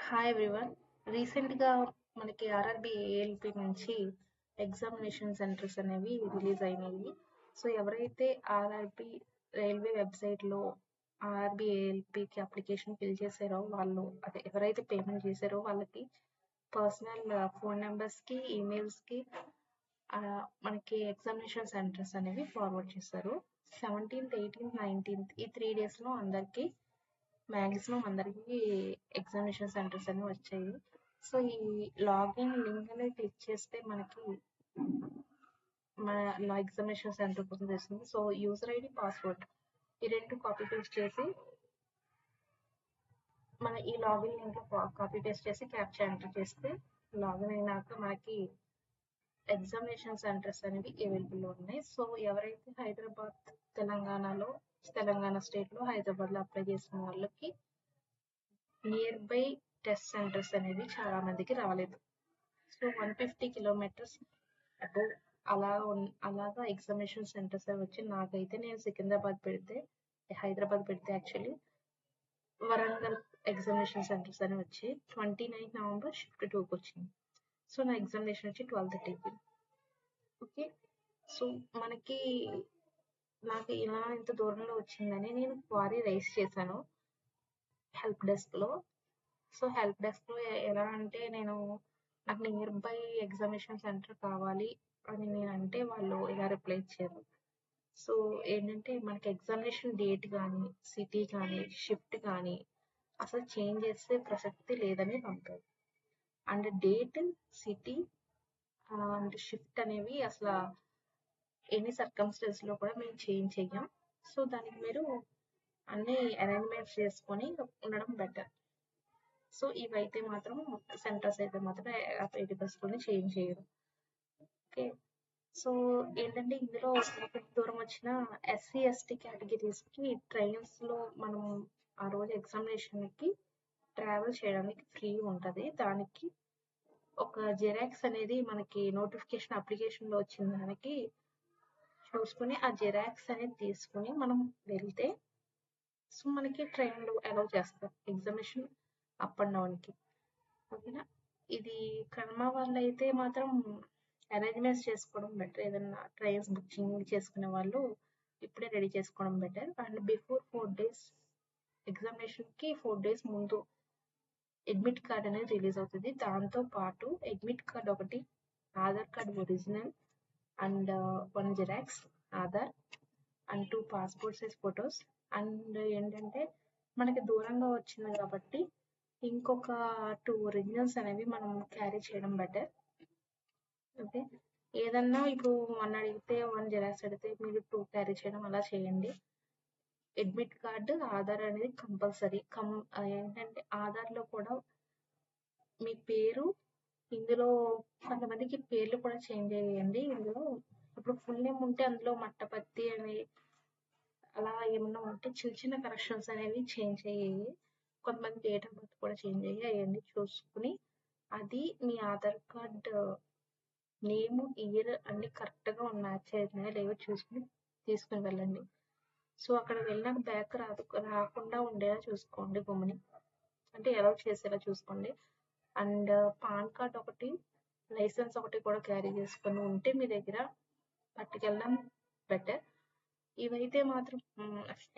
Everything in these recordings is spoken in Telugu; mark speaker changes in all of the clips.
Speaker 1: Hi everyone. రీసెంట్గా మనకి ఆర్ఆర్బి ఏఎల్పి నుంచి ఎగ్జామినేషన్ సెంటర్స్ అనేవి రిలీజ్ అయినాయి. సో ఎవరైతే ఆర్ఆర్బి రైల్వే వెబ్సైట్లో ఆర్ఆర్బి ఏఎల్పికి అప్లికేషన్ ఫిల్ చేశారో వాళ్ళు అదే ఎవరైతే పేమెంట్ చేశారో వాళ్ళకి పర్సనల్ ఫోన్ నెంబర్స్కి ఈమెయిల్స్కి మనకి ఎగ్జామినేషన్ సెంటర్స్ అనేవి ఫార్వర్డ్ చేశారు. 17th, 18th, 19th ఈ 3 daysలో అందరికీ మ్యాక్సిమం అందరికీ ఎగ్జామినేషన్ సెంటర్స్ అనేవి వచ్చాయి. సో ఈ లాగిన్ లింక్ అనేది క్లిక్ చేస్తే మనకి మన ఎగ్జామినేషన్ సెంటర్ కోసం తెస్తుంది. సో యూజర్ ఐడి పాస్వర్డ్ ఈ రెండు కాపీ పేస్ట్ చేసి మన ఈ లాగిన్ లింక్ లో కాపీ పేస్ట్ చేసి క్యాప్చా ఎంటర్ చేస్తే లాగిన్ అయినాక మనకి ఎగ్జామినేషన్ సెంటర్స్ అనేవి అవైలబుల్లో ఉన్నాయి. సో ఎవరైతే తెలంగాణ స్టేట్లో హైదరాబాద్లో అప్లై చేసిన వాళ్ళకి నియర్ బై టెస్ట్ సెంటర్స్ అనేవి చాలా మందికి రాలేదు. సో 150 kilometers అబౌవ్ అలాగా ఎగ్జామినేషన్ సెంటర్స్ అవి వచ్చి నాకైతే నేను హైదరాబాద్ పెడితే యాక్చువల్లీ వరంగల్ ఎగ్జామినేషన్ సెంటర్స్ అని వచ్చి 29th November షిఫ్ట్ 2కి వచ్చింది. సో నా ఎగ్జామినేషన్ వచ్చి 12:30కి. ఓకే, సో నాకు ఇలా ఇంత దూరంలో వచ్చిందని నేను క్వారీ రైస్ చేశాను హెల్ప్ డెస్క్లో. సో హెల్ప్ డెస్క్లో ఎలా అంటే నాకు నియర్ బై ఎగ్జామినేషన్ సెంటర్ కావాలి అని నేను అంటే వాళ్ళు ఇలా రిప్లై ఇచ్చారు. సో ఏంటంటే మనకి ఎగ్జామినేషన్ డేట్ కానీ సిటీ కానీ షిఫ్ట్ కానీ అసలు చేంజ్ చేసే ప్రసక్తి లేదని పంపారు. And date, city and shift అనేవి అసలు ఎనీ సర్కమ్స్టెన్స్లో కూడా మేము చేంజ్ చెయ్యం. సో దానికి మీరు అన్ని అరేంజ్మెంట్స్ చేసుకొని ఉండడం బెటర్. సో ఇవైతే మాత్రం సెంటర్స్ అయితే మాత్రం 80% చేంజ్ చేయరు. ఓకే, సో ఏంటంటే ఇందులో దూరం వచ్చిన ఎస్సీ ఎస్టీ కేటగిరీస్కి ట్రైన్స్లో మనం ఆ రోజు ఎగ్జామినేషన్కి ట్రావెల్ చేయడానికి ఫ్రీ ఉంటుంది. దానికి ఒక జెరాక్స్ అనేది మనకి నోటిఫికేషన్ అప్లికేషన్లో వచ్చిన దానికి చూసుకుని ఆ జెరాక్స్ అనేది తీసుకుని మనం వెళ్తే సో మనకి ట్రైన్లో అలౌ చేస్తారు ఎగ్జామినేషన్ అప్ అండ్ డౌన్కి. ఓకేనా, ఇది కర్మ వాళ్ళు అయితే మాత్రం అరేంజ్మెంట్స్ చేసుకోవడం బెటర్. ఏదన్నా ట్రైన్స్ బుకింగ్ చేసుకునే వాళ్ళు ఇప్పుడే రెడీ చేసుకోవడం better. And before 4 days ఎగ్జామినేషన్కి 4 days ముందు అడ్మిట్ కార్డ్ అనేది రిలీజ్ అవుతుంది. దాంతో పాటు అడ్మిట్ కార్డ్ ఒకటి, Aadhaar card original and 1 xerox Aadhaar and 2 passport size photos. And ఏంటంటే మనకి దూరంగా వచ్చింది కాబట్టి ఇంకొక 2 ఒరిజినల్స్ అనేవి మనం క్యారీ చేయడం బెటర్. ఓకే, ఏదన్నా ఇప్పుడు 1 అడిగితే 1 జెరాక్స్ అడిగితే మీరు 2 క్యారీ చేయడం అలా చేయండి. అడ్మిట్ కార్డు, ఆధార్ అనేది కంపల్సరీ. ఏంటంటే ఆధార్లో కూడా మీ పేరు, ఇందులో కొంతమందికి పేర్లు కూడా చేంజ్ అయ్యాయండి. ఇందులో ఇప్పుడు ఫుల్ నేమ్ ఉంటే అందులో మట్టపత్తి అని అలా ఏమన్నా ఉంటే చిన్న కరెక్షన్స్ అనేవి చేంజ్ అయ్యాయి. కొంతమంది డేట్ ఆఫ్ బర్త్ కూడా చేంజ్ అయ్యాయి. అవన్నీ చూసుకుని అది మీ ఆధార్ కార్డ్ నేమ్, ఇయర్ అన్ని కరెక్ట్గా మ్యాచ్ అవుతున్నాయో లేవో చూసుకుని తీసుకుని వెళ్ళండి. సో అక్కడ వెళ్ళినాక బ్యాక్ రాకుండా ఉండేలా చూసుకోండి గమ్ముని, అంటే అలౌ చేసేలా చూసుకోండి. అండ్ పాన్ కార్డ్ ఒకటి, లైసెన్స్ ఒకటి కూడా క్యారీ చేసుకొని ఉంటే మీ దగ్గర పట్టుకెళ్ళడం బెటర్. ఇవైతే మాత్రం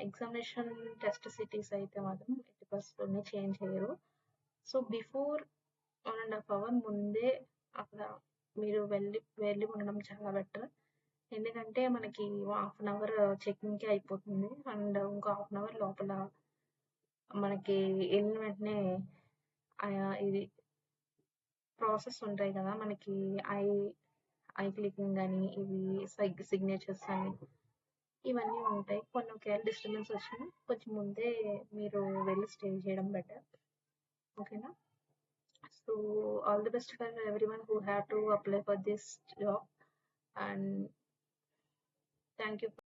Speaker 1: ఎగ్జామినేషన్ టెస్ట్ సిటీస్ అయితే మాత్రం 80% చేంజ్ చేయరు. సో బిఫోర్ 1.5 hour ముందే అక్కడ మీరు వెళ్ళి ఉండడం చాలా బెటర్. ఎందుకంటే మనకి 1/2 hour చెకింగ్కి అయిపోతుంది. అండ్ ఇంకో 1/2 hour లోపల మనకి వెళ్ళిన వెంటనే ఇది ప్రాసెస్ ఉంటాయి కదా మనకి ఐ క్లికింగ్ అని, ఇవి సిగ్నేచర్స్ అని ఇవన్నీ ఉంటాయి. కొన్ని ఒకవేళ డిస్టర్బెన్స్ వచ్చినా కొంచెం ముందే మీరు వెళ్ళి స్టే చేయడం బెటర్. ఓకేనా, so all the best for everyone who have to apply for this job and thank you for